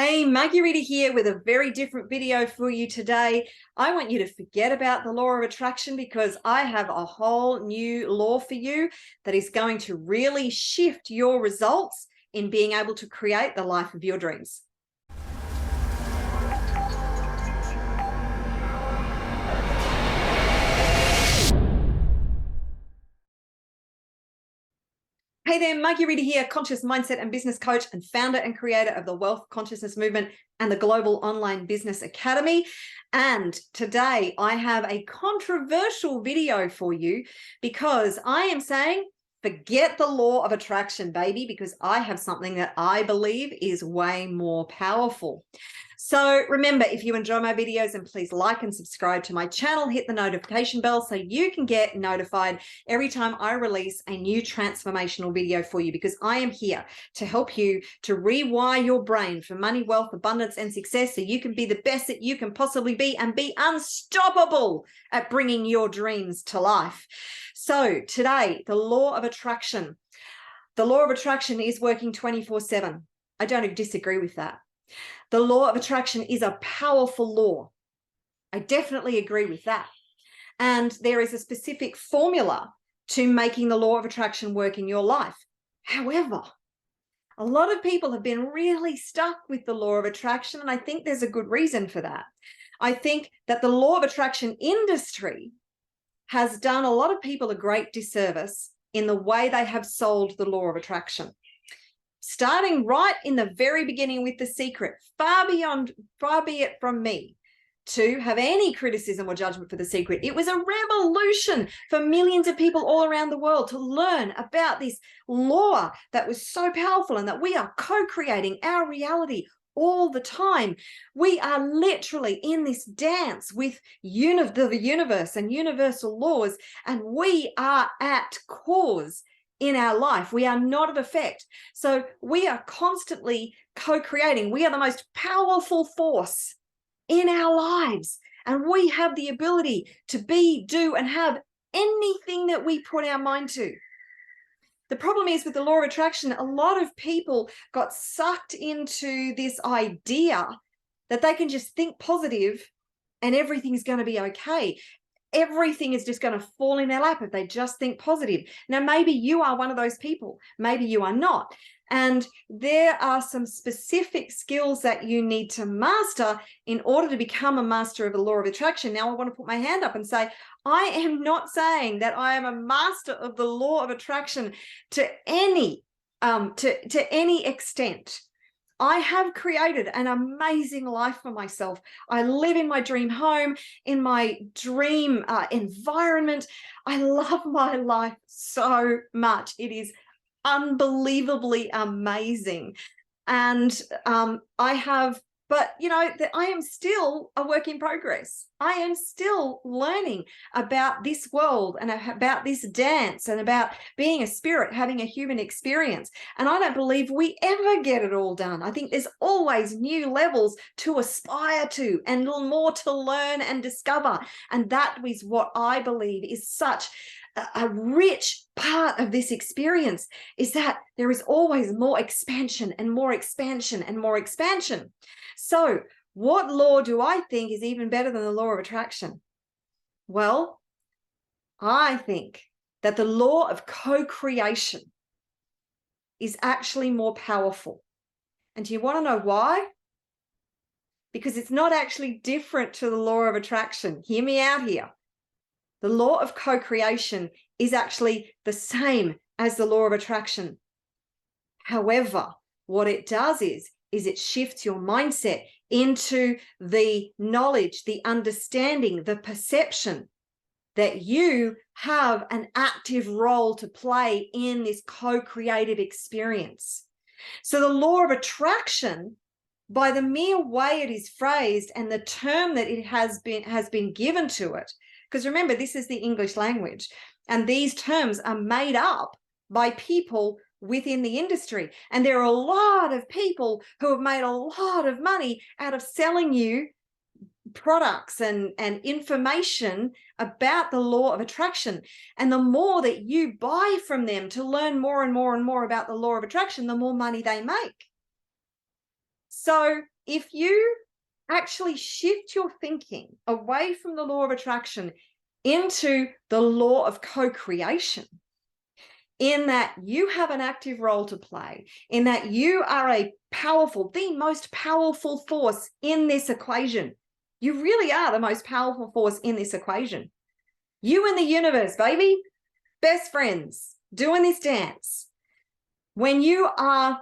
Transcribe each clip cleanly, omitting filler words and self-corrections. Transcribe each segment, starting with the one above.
Hey, Marguerita here with a very different video for you today. I want you to forget about the law of attraction because I have a whole new law for you that is going to really shift your results in being able to create the life of your dreams. Hey there, Marguerita here, conscious mindset and business coach and founder and creator of the Wealth Consciousness Movement and the Global Online Business Academy. And today I have a controversial video for you because I am saying, forget the law of attraction, baby, because I have something that I believe is way more powerful. So remember, if you enjoy my videos, and please like and subscribe to my channel, hit the notification bell so you can get notified every time I release a new transformational video for you, because I am here to help you to rewire your brain for money, wealth, abundance, and success so you can be the best that you can possibly be and be unstoppable at bringing your dreams to life. So today, the law of attraction. The law of attraction is working 24/7. I don't disagree with that. The law of attraction is a powerful law. I definitely agree with that. And there is a specific formula to making the law of attraction work in your life. However, a lot of people have been really stuck with the law of attraction, and I think there's a good reason for that. I think that the law of attraction industry has done a lot of people a great disservice in the way they have sold the law of attraction. Starting right in the very beginning with The Secret, far be it from me to have any criticism or judgment for The Secret. It was a revolution for millions of people all around the world to learn about this law that was so powerful and that we are co-creating our reality all the time. We are literally in this dance with the universe and universal laws, and we are at cause in our life. We are not at effect. So we are constantly co-creating. We are the most powerful force in our lives. And we have the ability to be, do, and have anything that we put our mind to. The problem is with the law of attraction, a lot of people got sucked into this idea that they can just think positive and everything's going to be okay. Everything is just going to fall in their lap if they just think positive. Now, maybe you are one of those people. Maybe you are not. And there are some specific skills that you need to master in order to become a master of the law of attraction. Now, I want to put my hand up and say, I am not saying that I am a master of the law of attraction to any extent. I have created an amazing life for myself. I live in my dream home, in my dream environment. I love my life so much. It is unbelievably amazing. And but you know, I am still a work in progress. I am still learning about this world and about this dance and about being a spirit, having a human experience. And I don't believe we ever get it all done. I think there's always new levels to aspire to and more to learn and discover. And that is what I believe is such a rich part of this experience, is that there is always more expansion and more expansion and more expansion. So what law do I think is even better than the law of attraction? Well, I think that the law of co-creation is actually more powerful. And do you want to know why? Because it's not actually different to the law of attraction. Hear me out here. The law of co-creation is actually the same as the law of attraction. However, what it does is it shifts your mindset into the knowledge, the understanding, the perception that you have an active role to play in this co-creative experience. So the law of attraction, by the mere way it is phrased and the term that it has been given to it, because remember, this is the English language, and these terms are made up by people within the industry. And there are a lot of people who have made a lot of money out of selling you products and information about the law of attraction. And the more that you buy from them to learn more and more and more about the law of attraction, the more money they make. So if you actually shift your thinking away from the law of attraction into the law of co-creation, in that you have an active role to play, in that you are the most powerful force in this equation. You really are the most powerful force in this equation. You and the universe, baby, best friends, doing this dance. When you are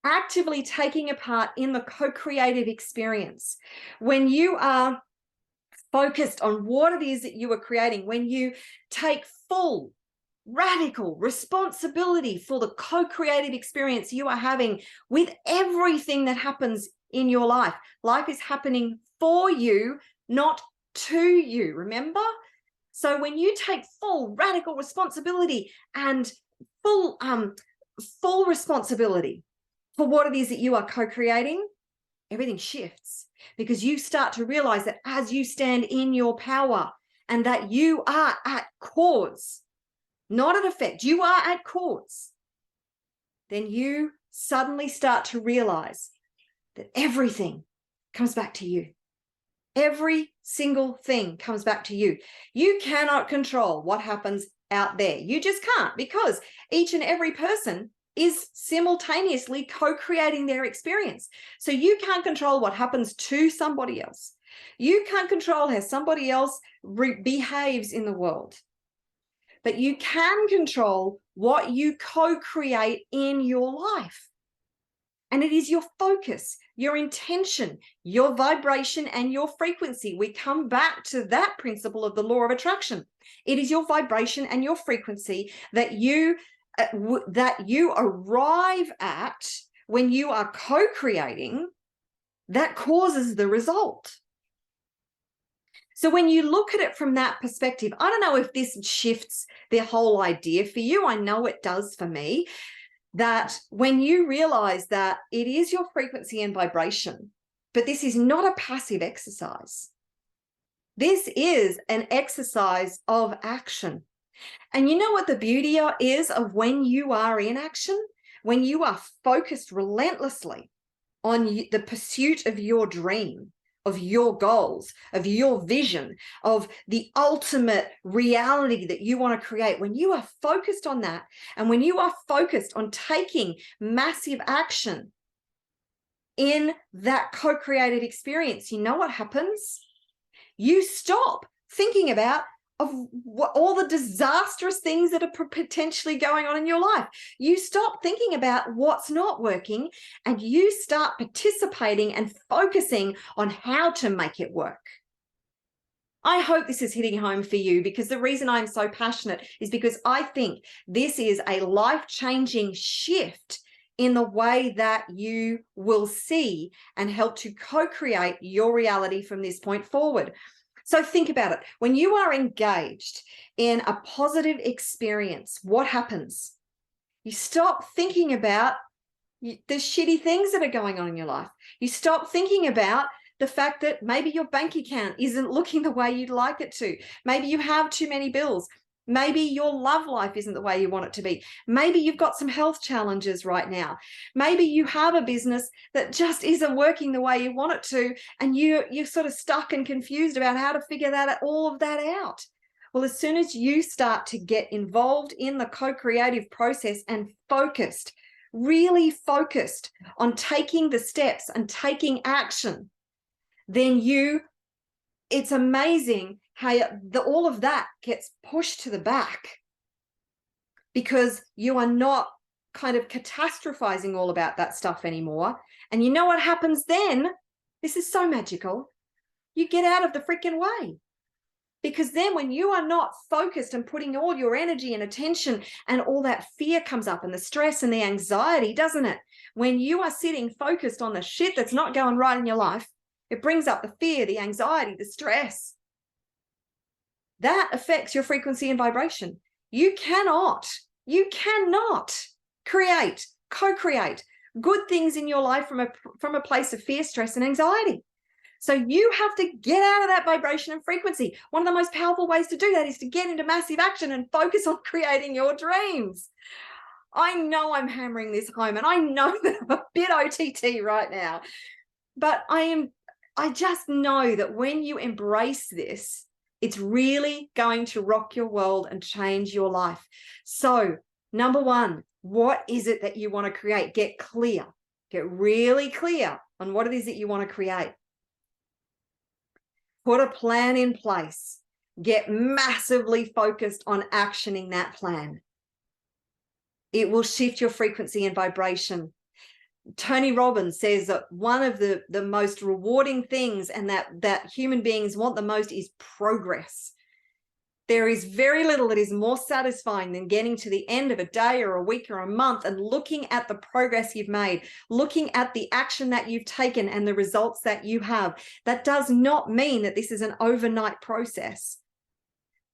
actively taking a part in the co-creative experience, when you are focused on what it is that you are creating, when you take full radical responsibility for the co-creative experience you are having with everything that happens in your life. Life is happening for you, not to you, remember? So when you take full radical responsibility and full responsibility for what it is that you are co-creating, everything shifts, because you start to realize that as you stand in your power and that you are at cause, not at effect, you are at cause, then you suddenly start to realize that everything comes back to you. Every single thing comes back to you. You cannot control what happens out there. You just can't, because each and every person is simultaneously co-creating their experience. So you can't control what happens to somebody else. You can't control how somebody else behaves in the world. But you can control what you co-create in your life. And it is your focus, your intention, your vibration, and your frequency. We come back to that principle of the law of attraction. It is your vibration and your frequency that you arrive at when you are co-creating that causes the result. So when you look at it from that perspective, I don't know if this shifts the whole idea for you. I know it does for me, that when you realize that it is your frequency and vibration, but this is not a passive exercise. This is an exercise of action. And you know what the beauty is of when you are in action? When you are focused relentlessly on the pursuit of your dream, of your goals, of your vision, of the ultimate reality that you want to create, when you are focused on that, and when you are focused on taking massive action in that co-creative experience, you know what happens? You stop thinking about all the disastrous things that are potentially going on in your life. You stop thinking about what's not working, and you start participating and focusing on how to make it work. I hope this is hitting home for you, because the reason I'm so passionate is because I think this is a life-changing shift in the way that you will see and help to co-create your reality from this point forward. So think about it. When you are engaged in a positive experience, what happens? You stop thinking about the shitty things that are going on in your life. You stop thinking about the fact that maybe your bank account isn't looking the way you'd like it to. Maybe you have too many bills. Maybe your love life isn't the way you want it to be. Maybe you've got some health challenges right now. Maybe you have a business that just isn't working the way you want it to, and you're sort of stuck and confused about how to figure all of that out. Well, as soon as you start to get involved in the co-creative process and focused, really focused on taking the steps and taking action, then it's amazing how all of that gets pushed to the back, because you are not kind of catastrophizing all about that stuff anymore. And you know what happens then? This is so magical. You get out of the freaking way. Because then when you are not focused and putting all your energy and attention, and all that fear comes up, and the stress and the anxiety, doesn't it? When you are sitting focused on the shit that's not going right in your life, it brings up the fear, the anxiety, the stress. That affects your frequency and vibration. You cannot create, co-create good things in your life from a place of fear, stress, and anxiety. So you have to get out of that vibration and frequency. One of the most powerful ways to do that is to get into massive action and focus on creating your dreams. I know I'm hammering this home, and I know that I'm a bit OTT right now, But I just know that when you embrace this, it's really going to rock your world and change your life. So, number one, what is it that you want to create? Get clear. Get really clear on what it is that you want to create. Put a plan in place. Get massively focused on actioning that plan. It will shift your frequency and vibration. Tony Robbins says that one of the most rewarding things and that human beings want the most is progress. There is very little that is more satisfying than getting to the end of a day or a week or a month and looking at the progress you've made, looking at the action that you've taken and the results that you have. That does not mean that this is an overnight process.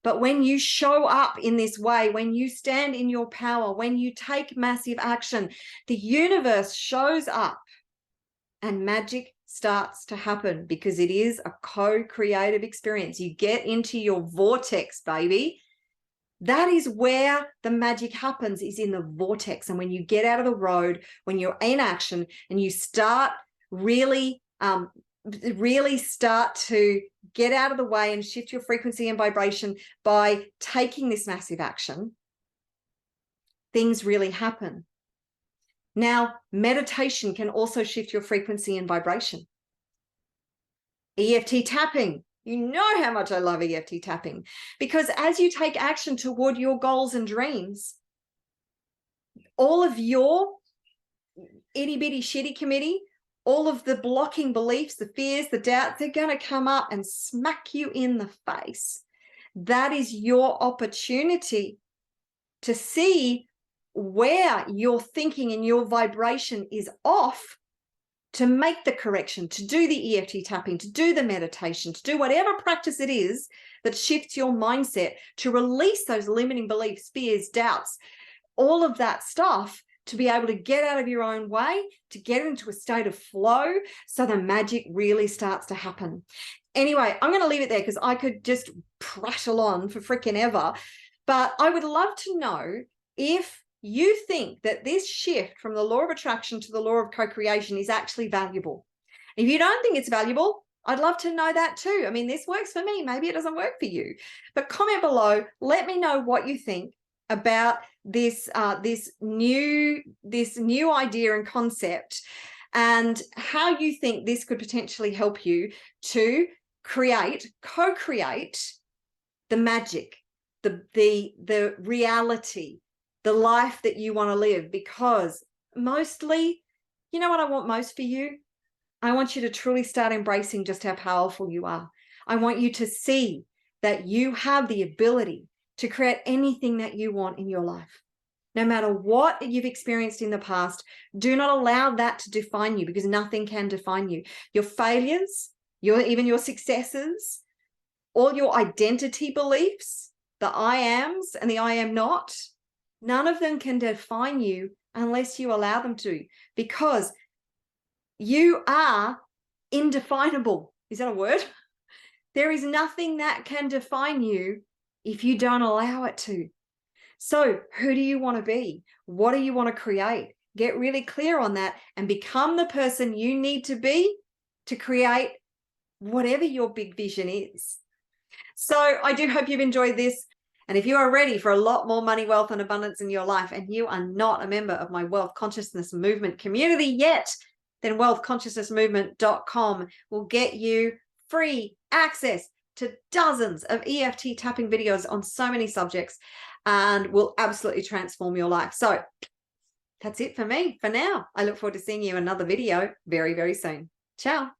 But when you show up in this way, when you stand in your power, when you take massive action, the universe shows up and magic starts to happen, because it is a co-creative experience. You get into your vortex, baby. That is where the magic happens, is in the vortex. And when you get out of the road, when you're in action and you start really start to get out of the way and shift your frequency and vibration by taking this massive action, things really happen. Now, meditation can also shift your frequency and vibration. EFT tapping. You know how much I love EFT tapping, because as you take action toward your goals and dreams, all of your itty bitty shitty committee, all of the blocking beliefs, the fears, the doubts, they're going to come up and smack you in the face. That is your opportunity to see where your thinking and your vibration is off, to make the correction, to do the EFT tapping, to do the meditation, to do whatever practice it is that shifts your mindset, to release those limiting beliefs, fears, doubts, all of that stuff, to be able to get out of your own way, to get into a state of flow, so the magic really starts to happen. Anyway, I'm going to leave it there because I could just prattle on for freaking ever. But I would love to know if you think that this shift from the law of attraction to the law of co-creation is actually valuable. If you don't think it's valuable, I'd love to know that too. I mean, this works for me. Maybe it doesn't work for you. But comment below. Let me know what you think about this new idea and concept, and how you think this could potentially help you to co-create the magic, the reality, the life that you want to live. Because mostly, you know what I want most for you? I want you to truly start embracing just how powerful you are. I want you to see that you have the ability to create anything that you want in your life. No matter what you've experienced in the past, do not allow that to define you, because nothing can define you. Your failures, even your successes, all your identity beliefs, the I ams and the I am not, none of them can define you unless you allow them to, because you are indefinable. Is that a word? There is nothing that can define you if you don't allow it to. So who do you want to be? What do you want to create? Get really clear on that and become the person you need to be to create whatever your big vision is. So I do hope you've enjoyed this. And if you are ready for a lot more money, wealth, and abundance in your life, and you are not a member of my Wealth Consciousness Movement community yet, then wealthconsciousnessmovement.com will get you free access to dozens of EFT tapping videos on so many subjects, and will absolutely transform your life. So that's it for me for now. I look forward to seeing you in another video very, very soon. Ciao.